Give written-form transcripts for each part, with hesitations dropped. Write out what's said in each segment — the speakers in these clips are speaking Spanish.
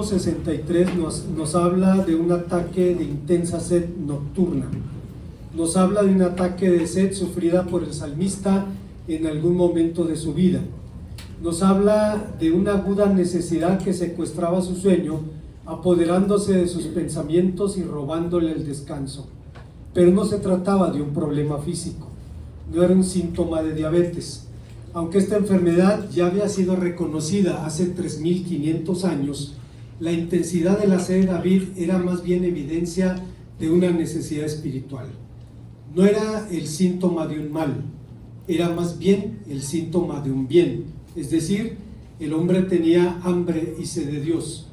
63 nos habla de un ataque de intensa sed nocturna. Nos habla de un ataque de sed sufrida por el salmista en algún momento de su vida. Nos habla de una aguda necesidad que secuestraba su sueño, apoderándose de sus pensamientos y robándole el descanso. Pero no se trataba de un problema físico, no era un síntoma de diabetes. Aunque esta enfermedad ya había sido reconocida hace 3500 años, la intensidad de la sed de David era más bien evidencia de una necesidad espiritual. No era el síntoma de un mal, era más bien el síntoma de un bien. Es decir, el hombre tenía hambre y sed de Dios.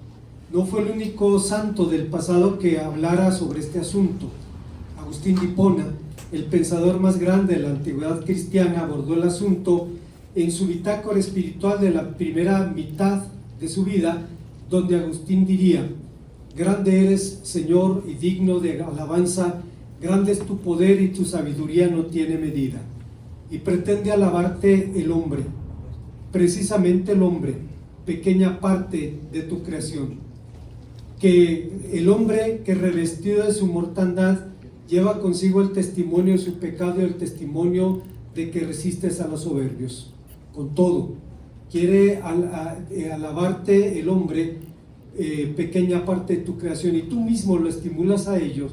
No fue el único santo del pasado que hablara sobre este asunto. Agustín de Hipona, el pensador más grande de la antigüedad cristiana, abordó el asunto en su bitácora espiritual de la primera mitad de su vida, donde Agustín diría: grande eres, Señor, y digno de alabanza, grande es tu poder y tu sabiduría no tiene medida. Y pretende alabarte el hombre, precisamente el hombre, pequeña parte de tu creación. Que el hombre que revestido de su mortandad lleva consigo el testimonio de su pecado y el testimonio de que resistes a los soberbios. Con todo, quiere alabarte el hombre, pequeña parte de tu creación, y tú mismo lo estimulas a ellos,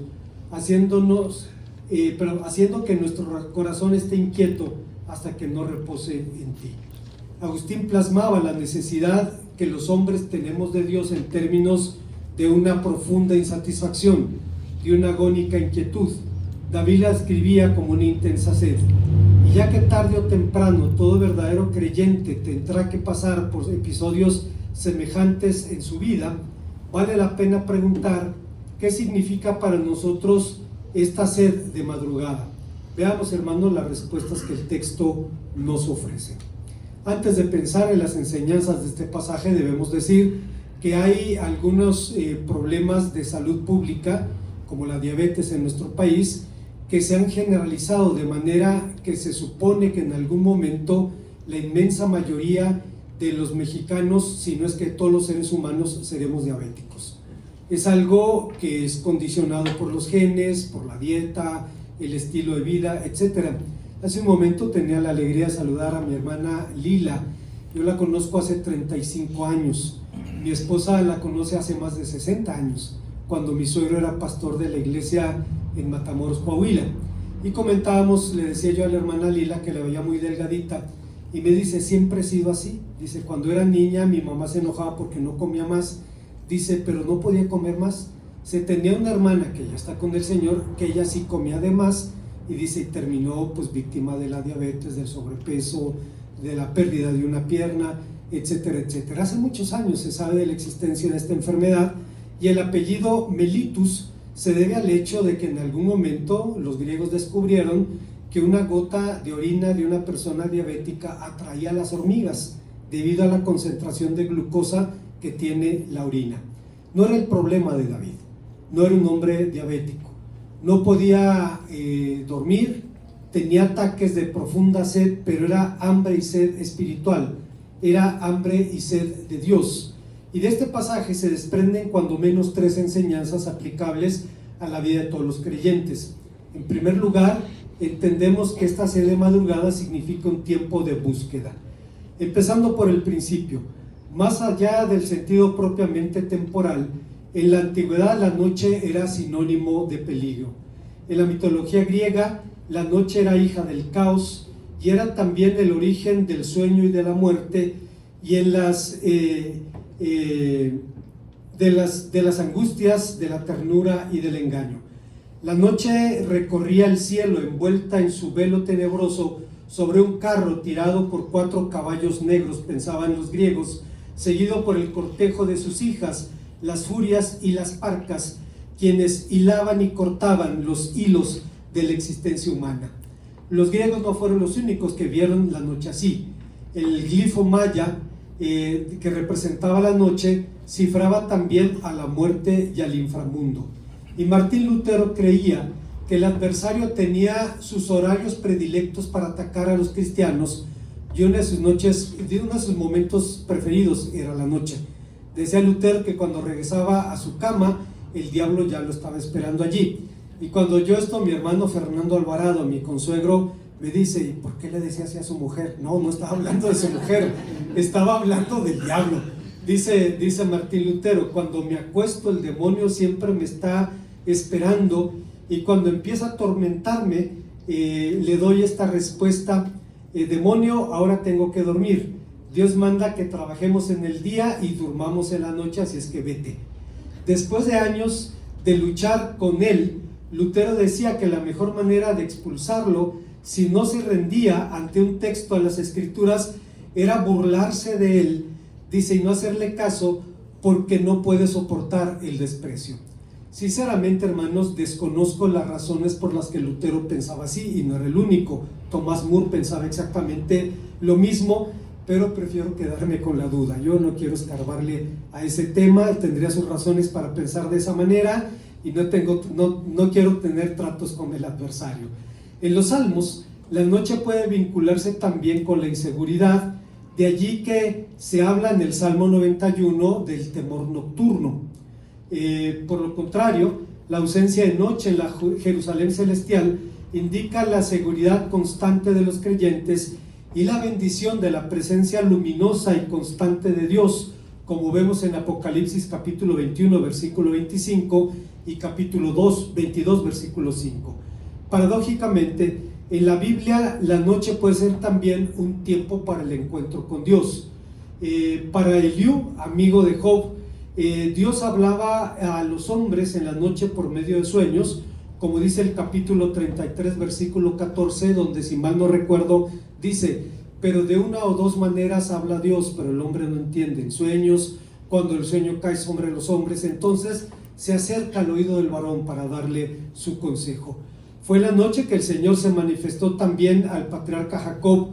haciendo que nuestro corazón esté inquieto hasta que no repose en ti. Agustín plasmaba la necesidad que los hombres tenemos de Dios en términos de una profunda insatisfacción, de una agónica inquietud. David la escribía como una intensa sed. Y ya que tarde o temprano todo verdadero creyente tendrá que pasar por episodios semejantes en su vida, vale la pena preguntar qué significa para nosotros esta sed de madrugada. Veamos, hermanos, las respuestas que el texto nos ofrece. Antes de pensar en las enseñanzas de este pasaje, debemos decir que hay algunos problemas de salud pública, como la diabetes en nuestro país, que se han generalizado de manera que se supone que en algún momento la inmensa mayoría de los mexicanos, si no es que todos los seres humanos, seremos diabéticos. Es algo que es condicionado por los genes, por la dieta, el estilo de vida, etc. Hace un momento tenía la alegría de saludar a mi hermana Lila. Yo la conozco hace 35 años. Mi esposa la conoce hace más de 60 años, cuando mi suegro era pastor de la iglesia en Matamoros, Coahuila. Y comentábamos, le decía yo a la hermana Lila que la veía muy delgadita, y me dice: siempre he sido así. Dice: cuando era niña mi mamá se enojaba porque no comía más. Dice: pero no podía comer más. Se tenía una hermana que ya está con el Señor, que ella sí comía de más, y dice, y terminó pues víctima de la diabetes, del sobrepeso, de la pérdida de una pierna, etcétera, etcétera. Hace muchos años se sabe de la existencia de esta enfermedad, y el apellido mellitus se debe al hecho de que en algún momento los griegos descubrieron que una gota de orina de una persona diabética atraía a las hormigas debido a la concentración de glucosa que tiene la orina. No era el problema de David, no era un hombre diabético, no podía dormir, tenía ataques de profunda sed, pero era hambre y sed espiritual, era hambre y sed de Dios. Y de este pasaje se desprenden cuando menos 3 enseñanzas aplicables a la vida de todos los creyentes. En primer lugar, entendemos que esta sed de madrugada significa un tiempo de búsqueda. Empezando por el principio, más allá del sentido propiamente temporal, en la antigüedad la noche era sinónimo de peligro. En la mitología griega, la noche era hija del caos y era también el origen del sueño y de la muerte, y en de las angustias, de la ternura y del engaño. La noche recorría el cielo envuelta en su velo tenebroso sobre un carro tirado por 4 caballos negros, pensaban los griegos, seguido por el cortejo de sus hijas, las furias y las parcas, quienes hilaban y cortaban los hilos de la existencia humana. Los griegos no fueron los únicos que vieron la noche así. El glifo maya, que representaba la noche, cifraba también a la muerte y al inframundo. Y Martín Lutero creía que el adversario tenía sus horarios predilectos para atacar a los cristianos, y uno de sus momentos preferidos era la noche. Decía Lutero que cuando regresaba a su cama, el diablo ya lo estaba esperando allí. Y cuando oyó esto, mi hermano Fernando Alvarado, mi consuegro, me dice: ¿y por qué le decía así a su mujer? No, no estaba hablando de su mujer, estaba hablando del diablo. Dice Martín Lutero: cuando me acuesto, el demonio siempre me está esperando, y cuando empieza a atormentarme, le doy esta respuesta: demonio, ahora tengo que dormir. Dios manda que trabajemos en el día y durmamos en la noche, así es que vete. Después de años de luchar con él, Lutero decía que la mejor manera de expulsarlo, si no se rendía ante un texto de las Escrituras, era burlarse de él, dice, y no hacerle caso, porque no puede soportar el desprecio. Sinceramente, hermanos, desconozco las razones por las que Lutero pensaba así, y no era el único. Tomás Moore pensaba exactamente lo mismo, pero prefiero quedarme con la duda. Yo no quiero escarbarle a ese tema, tendría sus razones para pensar de esa manera, y no quiero tener tratos con el adversario. En los Salmos, la noche puede vincularse también con la inseguridad, de allí que se habla en el Salmo 91 del temor nocturno. Por lo contrario, la ausencia de noche en la Jerusalén celestial indica la seguridad constante de los creyentes y la bendición de la presencia luminosa y constante de Dios, como vemos en Apocalipsis capítulo 21 versículo 25 y capítulo 22 versículo 5. Paradójicamente, en la Biblia la noche puede ser también un tiempo para el encuentro con Dios. Para Eliú, amigo de Job, Dios hablaba a los hombres en la noche por medio de sueños, como dice el capítulo 33 versículo 14, donde, si mal no recuerdo, dice: pero de una o dos maneras habla Dios, pero el hombre no entiende. En sueños, cuando el sueño cae sobre los hombres, entonces se acerca al oído del varón para darle su consejo. Fue la noche que el Señor se manifestó también al patriarca Jacob,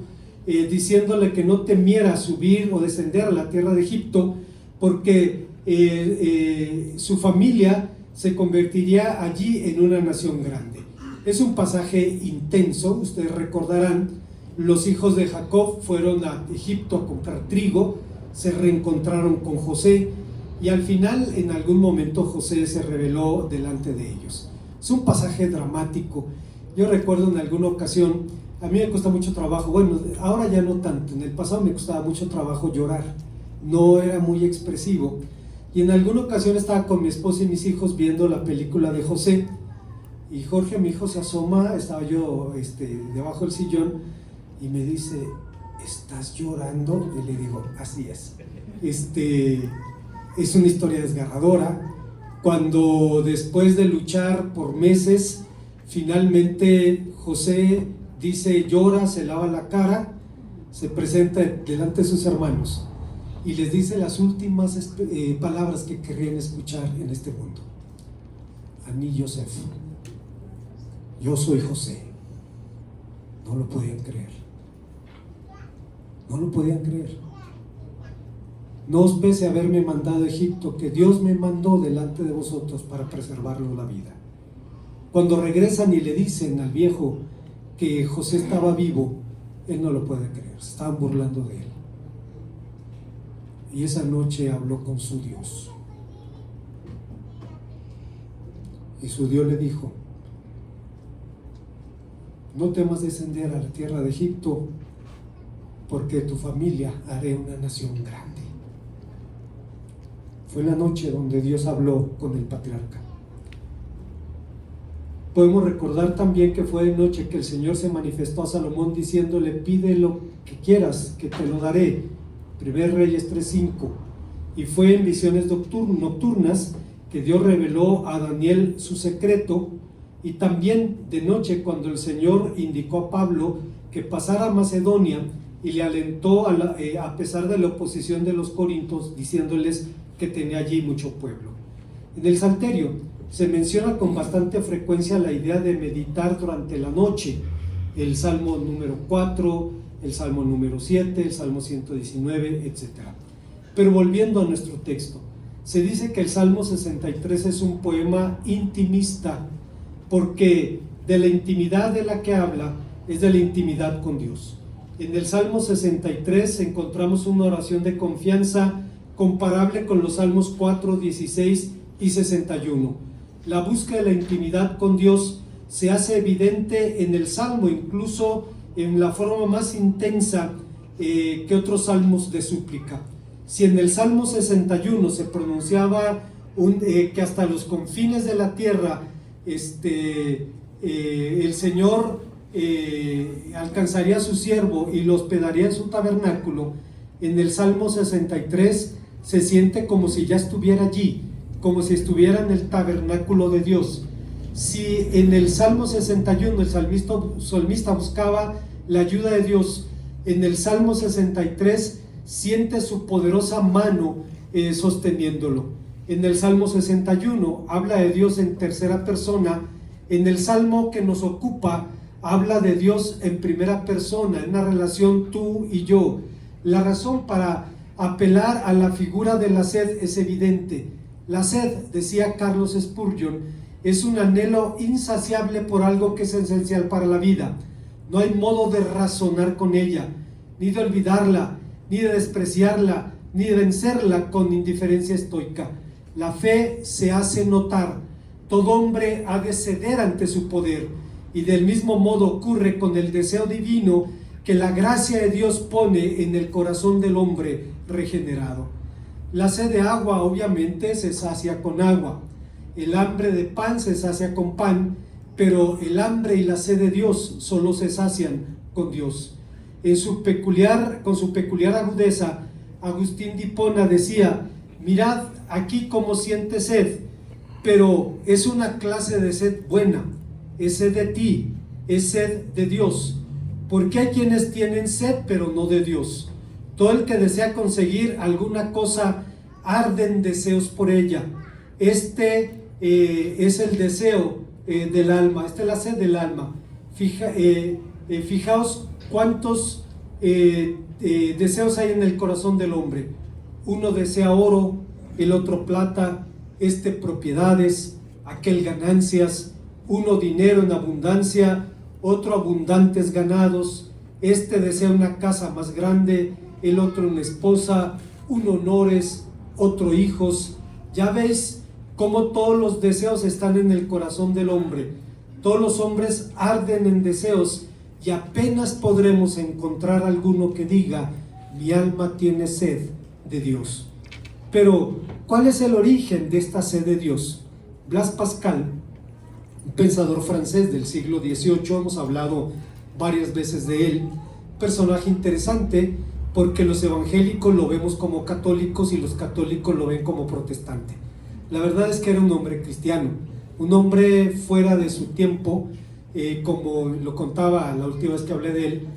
diciéndole que no temiera subir o descender a la tierra de Egipto, porque su familia se convertiría allí en una nación grande. Es un pasaje intenso. Ustedes recordarán, los hijos de Jacob fueron a Egipto a comprar trigo, se reencontraron con José, y al final, en algún momento, José se reveló delante de ellos. Es un pasaje dramático. Yo recuerdo en alguna ocasión, a mí me cuesta mucho trabajo, bueno, ahora ya no tanto, en el pasado me costaba mucho trabajo llorar, no era muy expresivo, y en alguna ocasión estaba con mi esposa y mis hijos viendo la película de José, y Jorge, mi hijo, se asoma, estaba yo debajo del sillón, y me dice: ¿estás llorando? Y le digo: así es. Es una historia desgarradora, cuando después de luchar por meses, finalmente José dice, llora, se lava la cara, se presenta delante de sus hermanos y les dice las últimas palabras que querrían escuchar en este mundo: a mí, Joseph, yo soy José. No lo podían creer. No lo podían creer. No os pese haberme mandado a Egipto, que Dios me mandó delante de vosotros para preservarnos la vida. Cuando regresan y le dicen al viejo que José estaba vivo, él no lo puede creer, se estaban burlando de él. Y esa noche habló con su Dios. Y su Dios le dijo: no temas descender a la tierra de Egipto, porque de tu familia haré una nación grande. Fue la noche donde Dios habló con el patriarca. Podemos recordar también que fue de noche que el Señor se manifestó a Salomón diciéndole: pide lo que quieras, que te lo daré. 1 Reyes 3:5. Y fue en visiones nocturnas que Dios reveló a Daniel su secreto, y también de noche cuando el Señor indicó a Pablo que pasara a Macedonia y le alentó a pesar de la oposición de los corintios, diciéndoles que tenía allí mucho pueblo. En el Salterio se menciona con bastante frecuencia la idea de meditar durante la noche: el Salmo número 4, el Salmo número 7, el Salmo 119, etc. Pero volviendo a nuestro texto, se dice que el Salmo 63 es un poema intimista, porque de la intimidad de la que habla es de la intimidad con Dios. En el Salmo 63 encontramos una oración de confianza comparable con los Salmos 4, 16 y 61. La búsqueda de la intimidad con Dios se hace evidente en el Salmo, incluso en la forma más intensa que otros salmos de súplica. Si en el Salmo 61 se pronunciaba que hasta los confines de la tierra el Señor alcanzaría a su siervo y lo hospedaría en su tabernáculo, en el Salmo 63 se siente como si ya estuviera allí, como si estuviera en el tabernáculo de Dios. Si en el Salmo 61 el salmista buscaba la ayuda de Dios, en el Salmo 63 siente su poderosa mano sosteniéndolo. En el Salmo 61 habla de Dios en tercera persona. En el Salmo que nos ocupa habla de Dios en primera persona, en una relación tú y yo. La razón para apelar a la figura de la sed es evidente. La sed, decía Carlos Spurgeon, es un anhelo insaciable por algo que es esencial para la vida. No hay modo de razonar con ella, ni de olvidarla, ni de despreciarla, ni de vencerla con indiferencia estoica. La fe se hace notar. Todo hombre ha de ceder ante su poder, y del mismo modo ocurre con el deseo divino que la gracia de Dios pone en el corazón del hombre regenerado. La sed de agua obviamente se sacia con agua, el hambre de pan se sacia con pan, pero el hambre y la sed de Dios solo se sacian con Dios. Con su peculiar agudeza, Agustín de Hipona decía: mirad aquí cómo siente sed, pero es una clase de sed buena, es sed de ti, es sed de Dios, porque hay quienes tienen sed pero no de Dios. Todo el que desea conseguir alguna cosa arde en deseos por ella. Es el deseo del alma, esta es la sed del alma. Fijaos cuántos deseos hay en el corazón del hombre. Uno desea oro, el otro plata, propiedades, aquel ganancias, uno dinero en abundancia, otro abundantes ganados, desea una casa más grande, el otro una esposa, uno honores, otro hijos. Ya veis cómo todos los deseos están en el corazón del hombre. Todos los hombres arden en deseos y apenas podremos encontrar alguno que diga: mi alma tiene sed de Dios. Pero, ¿cuál es el origen de esta sed de Dios? Blaise Pascal, un pensador francés del siglo XVIII, hemos hablado varias veces de él, personaje interesante porque los evangélicos lo vemos como católicos y los católicos lo ven como protestante. La verdad es que era un hombre cristiano, un hombre fuera de su tiempo, como lo contaba la última vez que hablé de él.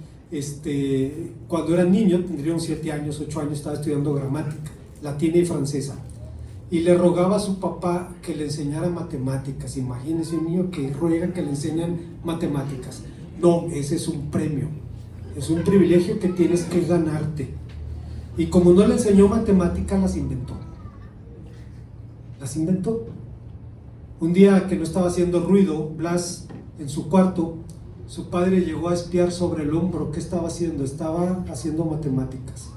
Cuando era niño, tendría unos 7 años, 8 años, estaba estudiando gramática latina y francesa, y le rogaba a su papá que le enseñara matemáticas. Imagínense un niño que ruega que le enseñen matemáticas. No, ese es un premio, es un privilegio que tienes que ganarte. Y como no le enseñó matemáticas, las inventó. Un día que no estaba haciendo ruido, Blas en su cuarto, su padre llegó a espiar sobre el hombro. ¿Qué estaba haciendo? Estaba haciendo matemáticas.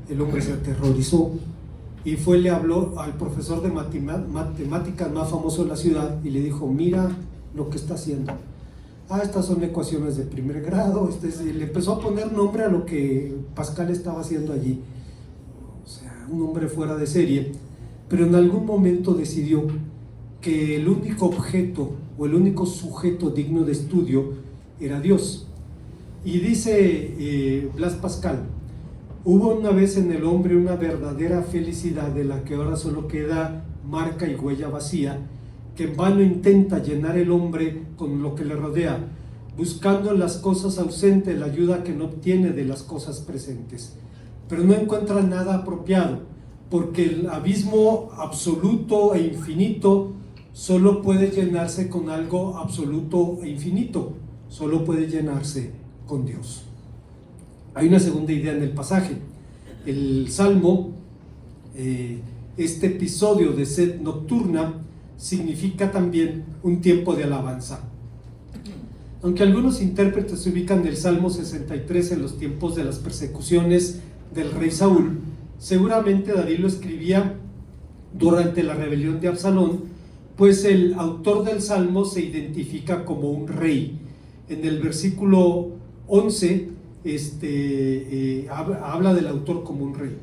El hombre se aterrorizó y le habló al profesor de matemáticas más famoso de la ciudad y le dijo: mira lo que está haciendo. Estas son ecuaciones de primer grado. Le empezó a poner nombre a lo que Pascal estaba haciendo allí. O sea, un hombre fuera de serie. Pero en algún momento decidió que el único objeto o el único sujeto digno de estudio era Dios. Y dice Blaise Pascal: hubo una vez en el hombre una verdadera felicidad de la que ahora solo queda marca y huella vacía, que en vano intenta llenar el hombre con lo que le rodea, buscando en las cosas ausentes la ayuda que no obtiene de las cosas presentes. Pero no encuentra nada apropiado, porque el abismo absoluto e infinito solo puede llenarse con algo absoluto e infinito, solo puede llenarse con Dios. Hay una segunda idea en el pasaje. El Salmo, este episodio de sed nocturna, significa también un tiempo de alabanza. Aunque algunos intérpretes ubican el Salmo 63 en los tiempos de las persecuciones del rey Saúl, Seguramente David lo escribía durante la rebelión de Absalón, pues el autor del Salmo se identifica como un rey. En el versículo 11 habla del autor como un rey.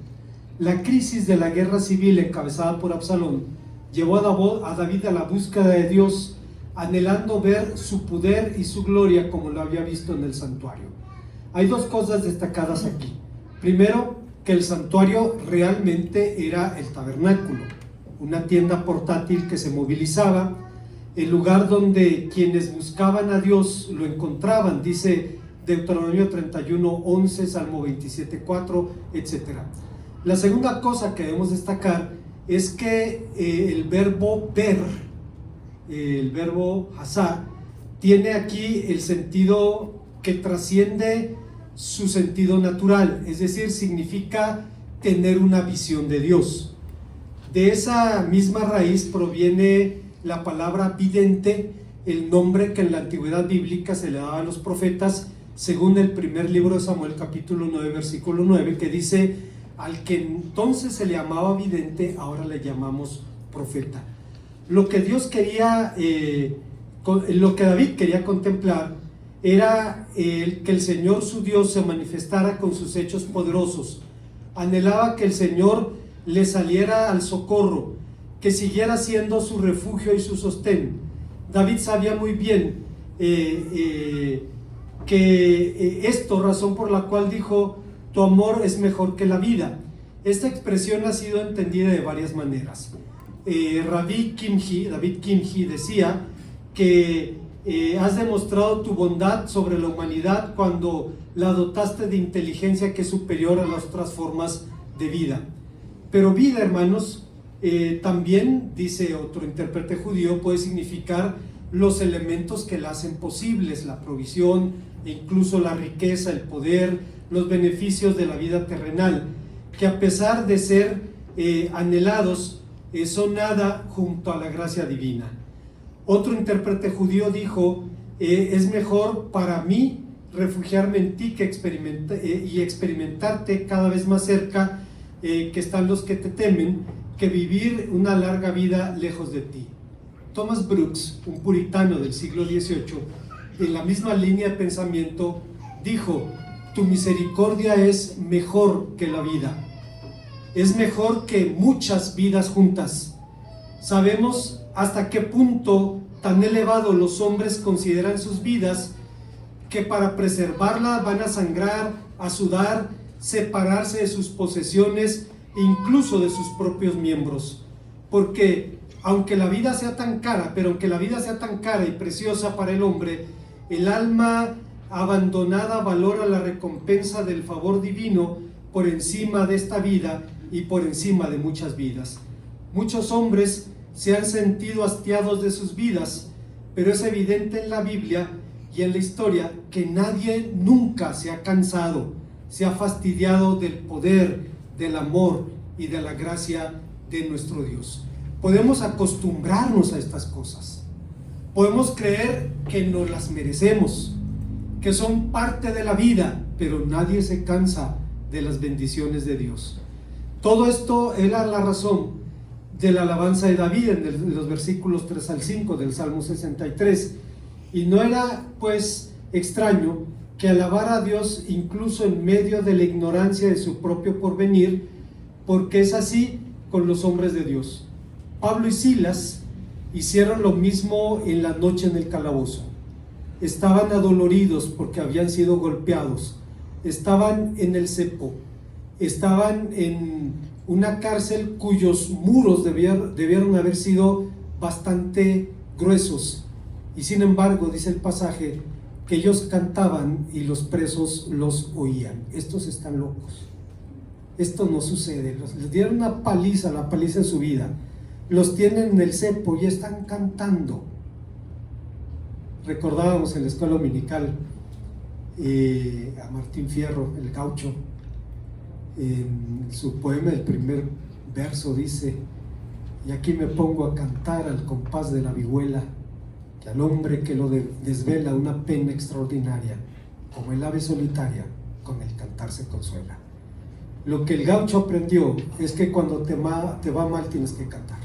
La crisis de la guerra civil encabezada por Absalón llevó a David a la búsqueda de Dios, anhelando ver su poder y su gloria como lo había visto en el santuario. Hay dos cosas destacadas aquí. Primero, que el santuario realmente era el tabernáculo, una tienda portátil que se movilizaba, el lugar donde quienes buscaban a Dios lo encontraban, dice Deuteronomio 31:11, Salmo 27:4, etc. La segunda cosa que debemos destacar es que el verbo ver, el verbo hazar, tiene aquí el sentido que trasciende su sentido natural, es decir, significa tener una visión de Dios. De esa misma raíz proviene la palabra vidente, el nombre que en la antigüedad bíblica se le daba a los profetas, según el primer libro de Samuel, capítulo 9, versículo 9, que dice: al que entonces se le llamaba vidente, ahora le llamamos profeta. Lo que Dios quería, lo que David quería contemplar era que el Señor su Dios se manifestara con sus hechos poderosos. Anhelaba que el Señor le saliera al socorro, que siguiera siendo su refugio y su sostén. David sabía muy bien que esto, razón por la cual dijo: tu amor es mejor que la vida. Esta expresión ha sido entendida de varias maneras. David Kimhi decía que has demostrado tu bondad sobre la humanidad cuando la dotaste de inteligencia que es superior a las otras formas de vida. Pero vida, hermanos, también, dice otro intérprete judío, puede significar los elementos que la hacen posibles, la provisión, e incluso la riqueza, el poder, los beneficios de la vida terrenal, que a pesar de ser anhelados, son nada junto a la gracia divina. Otro intérprete judío dijo: es mejor para mí refugiarme en ti que experimentarte cada vez más cerca, que están los que te temen, que vivir una larga vida lejos de ti. Thomas Brooks, un puritano del siglo XVIII, en la misma línea de pensamiento, dijo: tu misericordia es mejor que la vida, es mejor que muchas vidas juntas. Sabemos hasta qué punto tan elevado los hombres consideran sus vidas, que para preservarla van a sangrar, a sudar, separarse de sus posesiones e incluso de sus propios miembros. Porque aunque la vida sea tan cara, y preciosa para el hombre, el alma abandonada valora la recompensa del favor divino por encima de esta vida y por encima de muchas vidas. Muchos hombres se han sentido hastiados de sus vidas, pero es evidente en la Biblia y en la historia que nadie nunca se ha cansado, se ha fastidiado del poder, del amor y de la gracia de nuestro Dios. Podemos acostumbrarnos a estas cosas, podemos creer que nos las merecemos, que son parte de la vida, pero nadie se cansa de las bendiciones de Dios. Todo esto era la razón de la alabanza de David en los versículos 3 al 5 del Salmo 63, y no era pues extraño que alabara a Dios incluso en medio de la ignorancia de su propio porvenir, porque es así con los hombres de Dios. Pablo y Silas hicieron lo mismo en la noche en el calabozo. Estaban adoloridos porque habían sido golpeados, estaban en el cepo, estaban en una cárcel cuyos muros debieron haber sido bastante gruesos, y sin embargo, dice el pasaje, que ellos cantaban y los presos los oían. Estos están locos, esto no sucede. Les dieron una paliza, la paliza de su vida, los tienen en el cepo y están cantando. Recordábamos en la escuela dominical a Martín Fierro, el gaucho. En su poema, el primer verso dice: y aquí me pongo a cantar al compás de la vihuela, que al hombre que lo desvela una pena extraordinaria, como el ave solitaria con el cantar se consuela. Lo que el gaucho aprendió es que cuando te va mal tienes que cantar.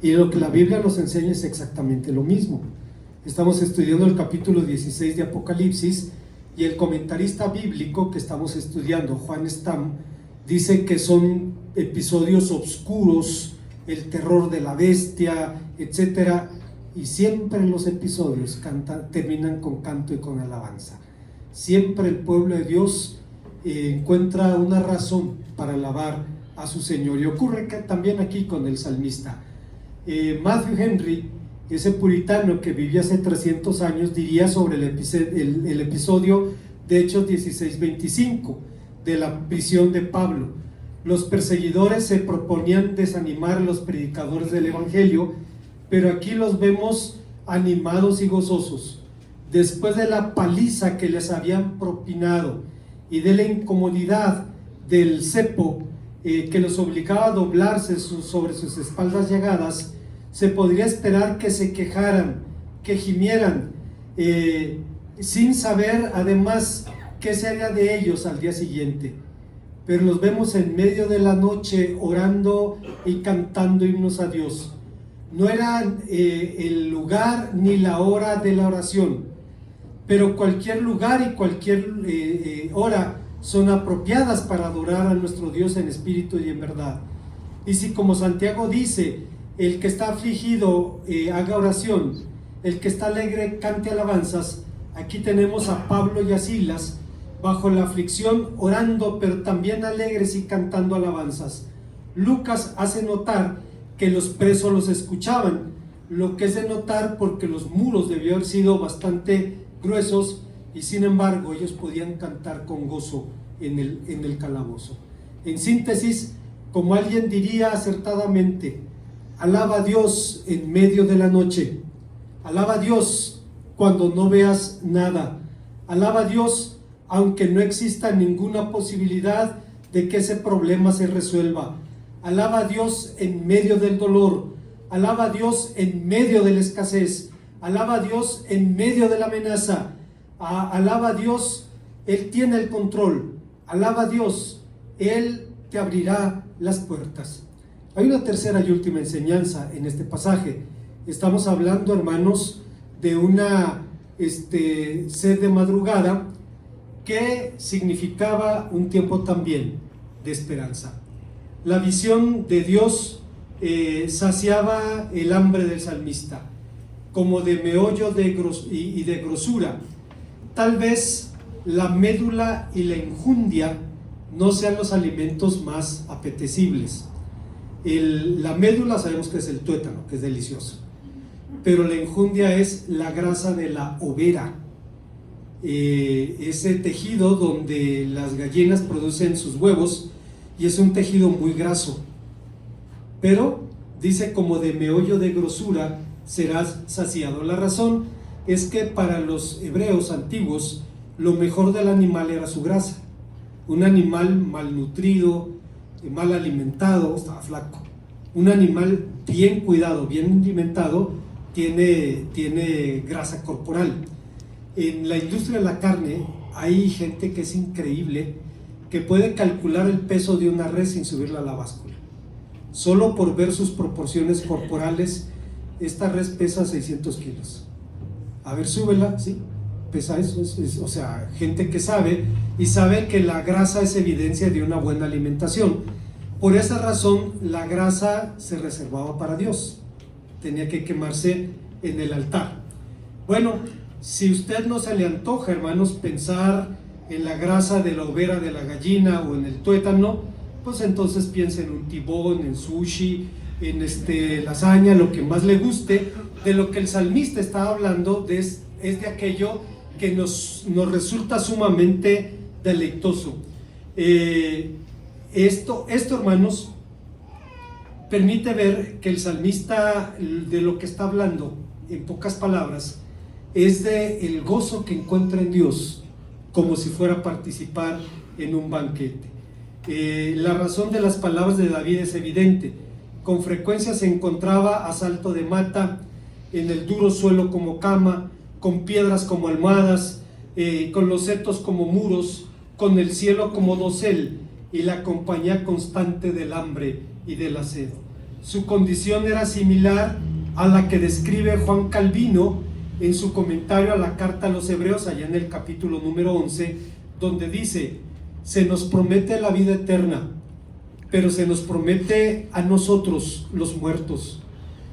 Y lo que la Biblia nos enseña es exactamente lo mismo. Estamos estudiando el capítulo 16 de Apocalipsis y el comentarista bíblico que estamos estudiando, Juan Stam, dice que son episodios oscuros, el terror de la bestia, etc. Y siempre los episodios terminan con canto y con alabanza. Siempre el pueblo de Dios encuentra una razón para alabar a su Señor. Y ocurre que también aquí con el salmista. Matthew Henry, ese puritano que vivió hace 300 años, diría sobre el episodio de Hechos 16:25 de la prisión de Pablo: los perseguidores se proponían desanimar a los predicadores del evangelio, pero aquí los vemos animados y gozosos. Después de la paliza que les habían propinado y de la incomodidad del cepo que los obligaba a doblarse sobre sus espaldas llagadas, se podría esperar que se quejaran, que gimieran, sin saber además qué sería de ellos al día siguiente. Pero los vemos en medio de la noche orando y cantando himnos a Dios. No era el lugar ni la hora de la oración, pero cualquier lugar y cualquier hora son apropiadas para adorar a nuestro Dios en espíritu y en verdad. Y si, como Santiago dice, el que está afligido haga oración, el que está alegre cante alabanzas, aquí tenemos a Pablo y a Silas bajo la aflicción orando, pero también alegres y cantando alabanzas. Lucas hace notar que los presos los escuchaban, lo que es de notar porque los muros debían haber sido bastante gruesos y sin embargo ellos podían cantar con gozo en el calabozo. En síntesis, como alguien diría acertadamente, alaba a Dios en medio de la noche, alaba a Dios cuando no veas nada, alaba a Dios aunque no exista ninguna posibilidad de que ese problema se resuelva, alaba a Dios en medio del dolor, alaba a Dios en medio de la escasez, alaba a Dios en medio de la amenaza, alaba a Dios, Él tiene el control, alaba a Dios, Él te abrirá las puertas. Hay una tercera y última enseñanza en este pasaje. Estamos hablando, hermanos, de una sed de madrugada que significaba un tiempo también de esperanza. La visión de Dios saciaba el hambre del salmista, como de meollo y de grosura. Tal vez la médula y la enjundia no sean los alimentos más apetecibles. La médula sabemos que es el tuétano, que es delicioso, pero la enjundia es la grasa de la overa, ese tejido donde las gallinas producen sus huevos, y es un tejido muy graso. Pero dice, como de meollo de grosura serás saciado. La razón es que para los hebreos antiguos lo mejor del animal era su grasa. Un animal malnutrido, mal alimentado, estaba flaco. Un animal bien cuidado, bien alimentado, tiene grasa corporal. En la industria de la carne hay gente que es increíble, que puede calcular el peso de una res sin subirla a la báscula. Solo por ver sus proporciones corporales, esta res pesa 600 kilos. A ver, súbela, ¿sí? Pesa eso, o sea, gente que sabe, y sabe que la grasa es evidencia de una buena alimentación. Por esa razón, la grasa se reservaba para Dios. Tenía que quemarse en el altar. Bueno, si usted no se le antoja, hermanos, pensar en la grasa de la overa de la gallina o en el tuétano, pues entonces piense en un tibón, en sushi, en lasaña, lo que más le guste. De lo que el salmista está hablando es de aquello que nos resulta sumamente deleitoso. Esto, hermanos, permite ver que el salmista de lo que está hablando, en pocas palabras, es de el gozo que encuentra en Dios, como si fuera a participar en un banquete. La razón de las palabras de David es evidente. Con frecuencia se encontraba a salto de mata, en el duro suelo como cama, con piedras como almohadas, con los setos como muros, con el cielo como dosel. y la compañía constante del hambre y de la sed. Su condición era similar a la que describe Juan Calvino en su comentario a la carta a los Hebreos, allá en el capítulo número 11, donde dice: se nos promete la vida eterna, pero se nos promete a nosotros, los muertos.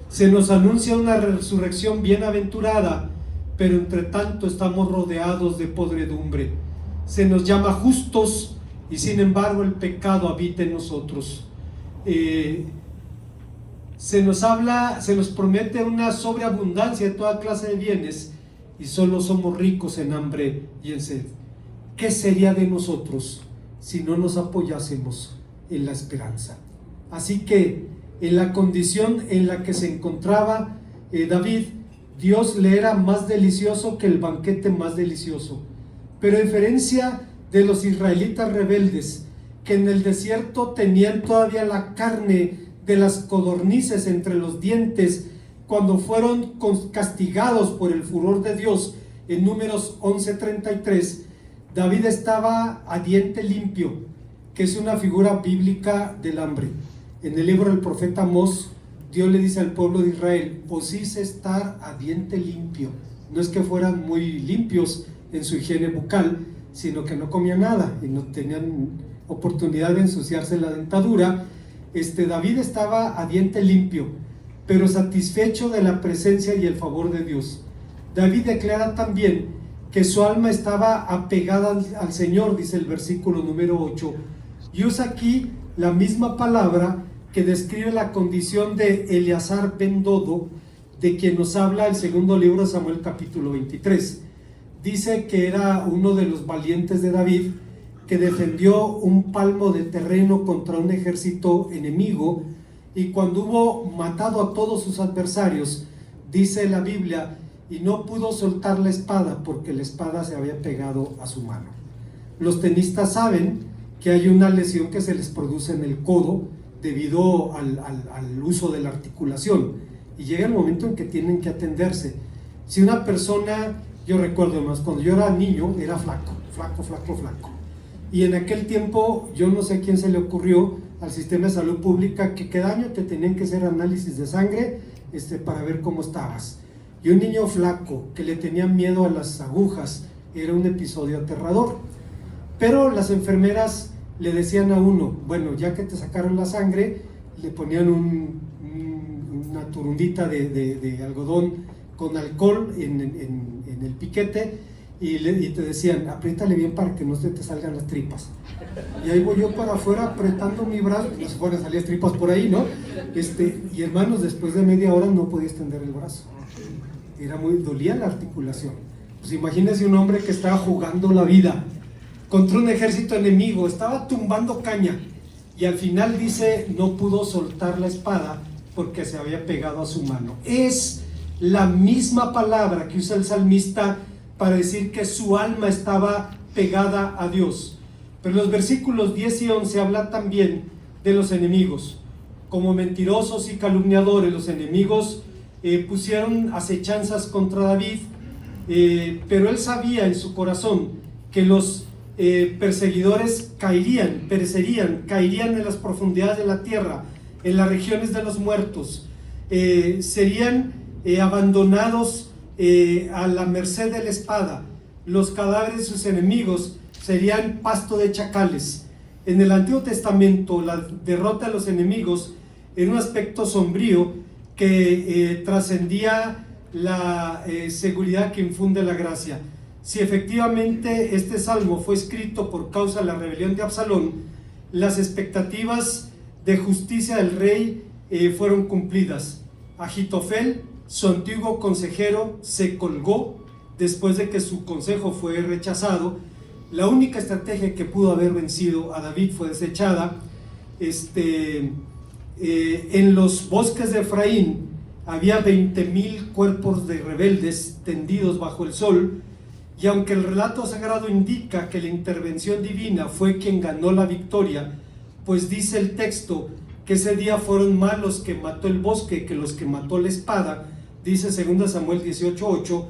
Se nos anuncia una resurrección bienaventurada, pero entre tanto estamos rodeados de podredumbre. Se nos llama justos y sin embargo el pecado habita en nosotros. Se nos promete una sobreabundancia de toda clase de bienes y solo somos ricos en hambre y en sed. ¿Qué sería de nosotros si no nos apoyásemos en la esperanza? Así que en la condición en la que se encontraba David, Dios le era más delicioso que el banquete más delicioso. Pero a diferencia de los israelitas rebeldes, que en el desierto tenían todavía la carne de las codornices entre los dientes, cuando fueron castigados por el furor de Dios en Números 11:33, David estaba a diente limpio, que es una figura bíblica del hambre. En el libro del profeta Amós, Dios le dice al pueblo de Israel: os hice estar a diente limpio. No es que fueran muy limpios en su higiene bucal, sino que no comían nada y no tenían oportunidad de ensuciarse la dentadura. David estaba a diente limpio, pero satisfecho de la presencia y el favor de Dios. David declara también que su alma estaba apegada al Señor, dice el versículo número 8, y usa aquí la misma palabra que describe la condición de Eleazar ben Dodo, de quien nos habla el segundo libro de Samuel capítulo 23. Dice que era uno de los valientes de David, que defendió un palmo de terreno contra un ejército enemigo, y cuando hubo matado a todos sus adversarios, dice la Biblia, y no pudo soltar la espada porque la espada se había pegado a su mano. Los tenistas saben que hay una lesión que se les produce en el codo debido al uso de la articulación, y llega el momento en que tienen que atenderse. Si una persona, yo recuerdo más, cuando yo era niño era flaco, y en aquel tiempo yo no sé a quién se le ocurrió al sistema de salud pública que cada año te tenían que hacer análisis de sangre para ver cómo estabas. Y un niño flaco que le tenía miedo a las agujas era un episodio aterrador. Pero las enfermeras le decían a uno: bueno, ya que te sacaron la sangre, le ponían una turundita de algodón con alcohol en el piquete, y te decían: apriétale bien para que no se te salgan las tripas. Y ahí voy yo para afuera apretando mi brazo, no se fueran a salir tripas por ahí, ¿no? Y hermanos, después de media hora no podía extender el brazo. Dolía la articulación. Pues imagínense un hombre que estaba jugando la vida contra un ejército enemigo, estaba tumbando caña, y al final dice: no pudo soltar la espada porque se había pegado a su mano. Es la misma palabra que usa el salmista para decir que su alma estaba pegada a Dios. Pero los versículos 10 y 11 habla también de los enemigos. Como mentirosos y calumniadores, los enemigos pusieron acechanzas contra David, pero él sabía en su corazón que los perseguidores perecerían, caerían en las profundidades de la tierra, en las regiones de los muertos, serían abandonados a la merced de la espada. Los cadáveres de sus enemigos serían pasto de chacales. En el Antiguo Testamento, la derrota de los enemigos era un aspecto sombrío que trascendía la seguridad que infunde la gracia. Si efectivamente este salmo fue escrito por causa de la rebelión de Absalón, las expectativas de justicia del rey fueron cumplidas. Ahitofel, su antiguo consejero, se colgó después de que su consejo fue rechazado. La única estrategia que pudo haber vencido a David fue desechada. En los bosques de Efraín había 20,000 cuerpos de rebeldes tendidos bajo el sol, y aunque el relato sagrado indica que la intervención divina fue quien ganó la victoria, pues dice el texto que ese día fueron más los que mató el bosque que los que mató la espada. Dice 2 Samuel 18:8.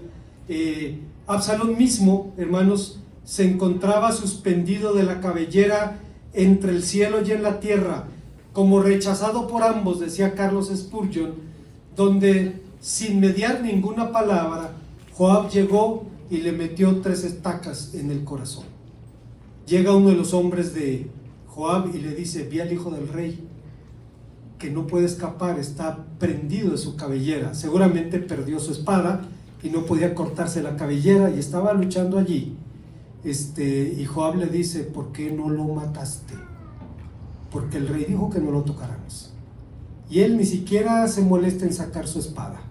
Absalón mismo, hermanos, se encontraba suspendido de la cabellera entre el cielo y en la tierra, como rechazado por ambos, decía Carlos Spurgeon, donde sin mediar ninguna palabra, Joab llegó y le metió 3 estacas en el corazón. Llega uno de los hombres de Joab y le dice: vi al hijo del rey, que no puede escapar, está prendido de su cabellera, seguramente perdió su espada y no podía cortarse la cabellera y estaba luchando allí. Y Joab le dice: ¿por qué no lo mataste? Porque el rey dijo que no lo tocáramos. Y él ni siquiera se molesta en sacar su espada,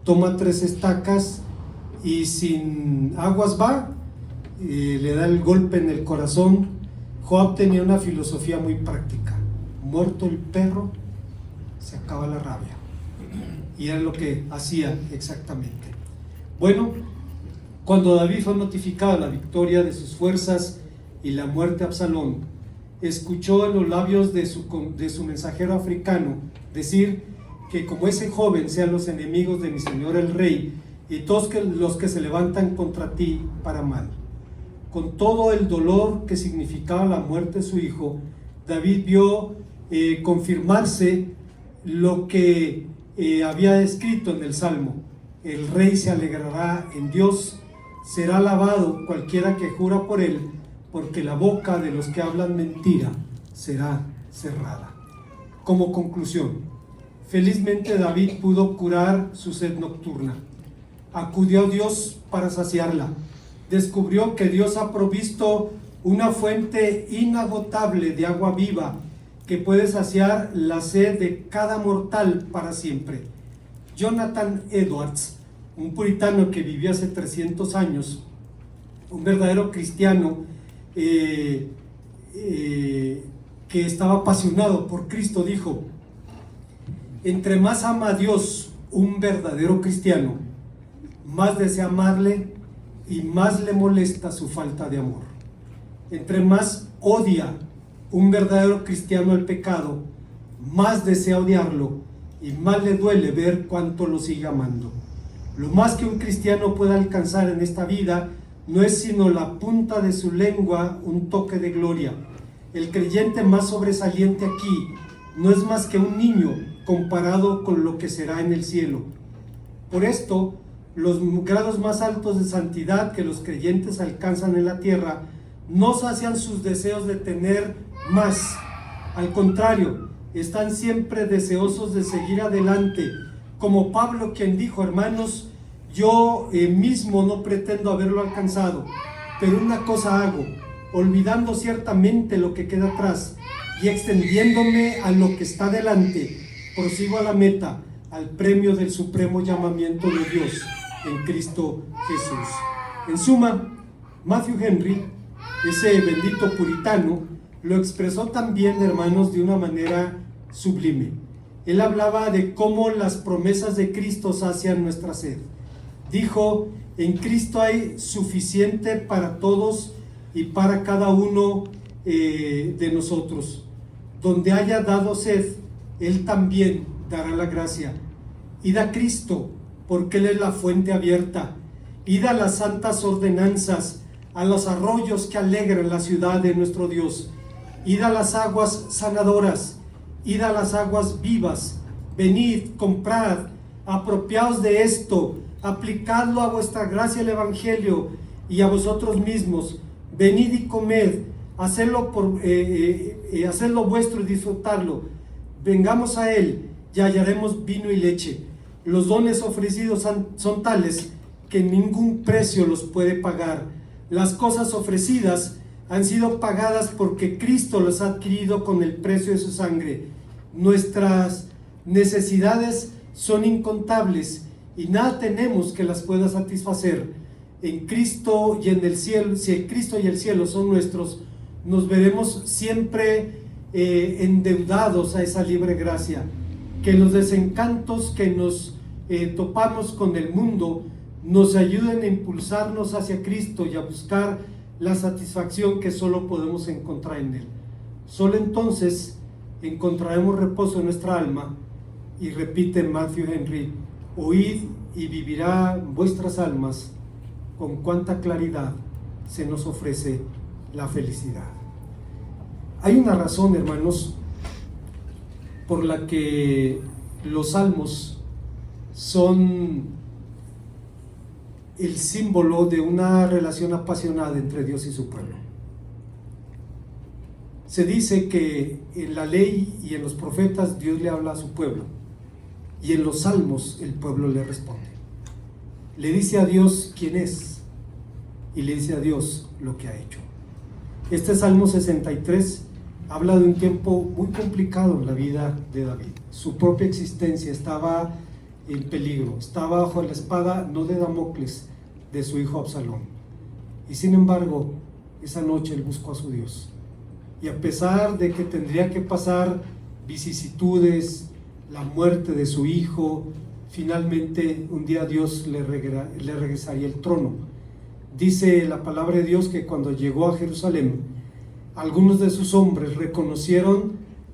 toma 3 estacas y sin aguas va, le da el golpe en el corazón. Joab tenía una filosofía muy práctica: muerto el perro, se acaba la rabia. Y era lo que hacía exactamente. Bueno, cuando David fue notificado de la victoria de sus fuerzas y la muerte de Absalón, escuchó en los labios de su mensajero africano decir que como ese joven sean los enemigos de mi señor el rey y todos los que se levantan contra ti para mal. Con todo el dolor que significaba la muerte de su hijo, David vio confirmarse lo que había escrito en el Salmo: el rey se alegrará en Dios, será alabado cualquiera que jura por él, porque la boca de los que hablan mentira será cerrada. Como conclusión, felizmente David pudo curar su sed nocturna. Acudió a Dios para saciarla. Descubrió que Dios ha provisto una fuente inagotable de agua viva que puede saciar la sed de cada mortal para siempre. Jonathan Edwards, un puritano que vivió hace 300 años, un verdadero cristiano que estaba apasionado por Cristo, dijo: entre más ama a Dios un verdadero cristiano, más desea amarle y más le molesta su falta de amor. Entre más odia un verdadero cristiano el pecado, más desea odiarlo y más le duele ver cuánto lo sigue amando. Lo más que un cristiano puede alcanzar en esta vida no es sino la punta de su lengua, un toque de gloria. El creyente más sobresaliente aquí no es más que un niño comparado con lo que será en el cielo. Por esto, los grados más altos de santidad que los creyentes alcanzan en la tierra no sacian sus deseos de tener más. Al contrario, están siempre deseosos de seguir adelante, como Pablo, quien dijo: hermanos, yo mismo no pretendo haberlo alcanzado, pero una cosa hago, olvidando ciertamente lo que queda atrás y extendiéndome a lo que está delante, prosigo a la meta, al premio del supremo llamamiento de Dios en Cristo Jesús. En suma, Matthew Henry, ese bendito puritano, lo expresó también, hermanos, de una manera sublime. Él hablaba de cómo las promesas de Cristo sacian nuestra sed. Dijo: en Cristo hay suficiente para todos y para cada uno de nosotros. Donde haya dado sed, Él también dará la gracia. Id a Cristo, porque Él es la fuente abierta. Id a las santas ordenanzas, a los arroyos que alegran la ciudad de nuestro Dios. Id a las aguas sanadoras, id a las aguas vivas. Venid, comprad, apropiaos de esto, aplicadlo a vuestra gracia el Evangelio y a vosotros mismos. Venid y comed, hacedlo vuestro y disfrutarlo. Vengamos a Él y hallaremos vino y leche. Los dones ofrecidos son tales que ningún precio los puede pagar. Las cosas ofrecidas han sido pagadas porque Cristo los ha adquirido con el precio de su sangre. Nuestras necesidades son incontables y nada tenemos que las pueda satisfacer. En Cristo y en el cielo, si el Cristo y el cielo son nuestros, nos veremos siempre endeudados a esa libre gracia. Que los desencantos que nos topamos con el mundo nos ayuden a impulsarnos hacia Cristo y a buscar la satisfacción que solo podemos encontrar en Él. Solo entonces encontraremos reposo en nuestra alma. Y repite Matthew Henry: oíd y vivirá vuestras almas. Con cuánta claridad se nos ofrece la felicidad. Hay una razón, hermanos, por la que los salmos son el símbolo de una relación apasionada entre Dios y su pueblo. Se dice que en la ley y en los profetas Dios le habla a su pueblo, y en los salmos el pueblo le responde. Le dice a Dios quién es y le dice a Dios lo que ha hecho. Este Salmo 63 habla de un tiempo muy complicado en la vida de David. Su propia existencia estaba en peligro, estaba bajo la espada no de Damocles, de su hijo Absalón. Y sin embargo, esa noche él buscó a su Dios. Y a pesar de que tendría que pasar vicisitudes, la muerte de su hijo, finalmente un día Dios le regresaría el trono. Dice la palabra de Dios que cuando llegó a Jerusalén, algunos de sus hombres reconocieron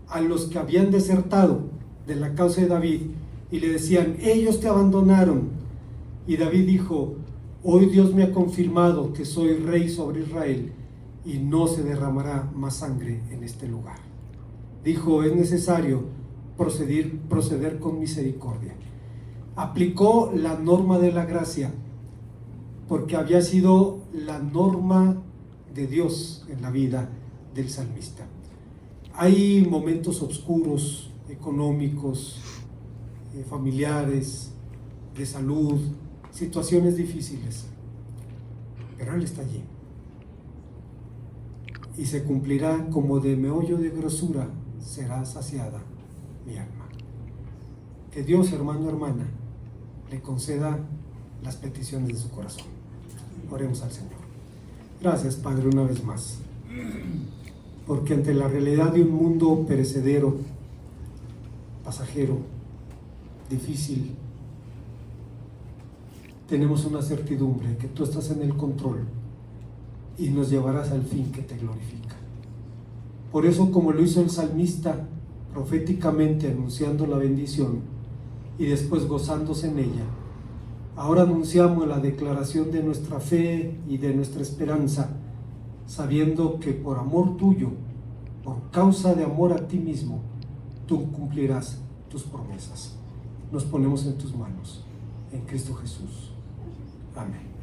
a los que habían desertado de la causa de David y le decían: ellos te abandonaron. Y David dijo: hoy Dios me ha confirmado que soy rey sobre Israel y no se derramará más sangre en este lugar. Dijo: es necesario proceder con misericordia. Aplicó la norma de la gracia, porque había sido la norma de Dios en la vida del salmista. Hay momentos oscuros, económicos, familiares, de salud, situaciones difíciles, pero Él está allí. Y se cumplirá: como de meollo de grosura será saciada mi alma. Que Dios, hermano, hermana, le conceda las peticiones de su corazón. Oremos al Señor. Gracias, Padre, una vez más, porque ante la realidad de un mundo perecedero, pasajero, difícil, tenemos una certidumbre que tú estás en el control y nos llevarás al fin que te glorifica. Por eso, como lo hizo el salmista, proféticamente anunciando la bendición y después gozándose en ella, ahora anunciamos la declaración de nuestra fe y de nuestra esperanza, sabiendo que por amor tuyo, por causa de amor a ti mismo, tú cumplirás tus promesas. Nos ponemos en tus manos, en Cristo Jesús. Amén.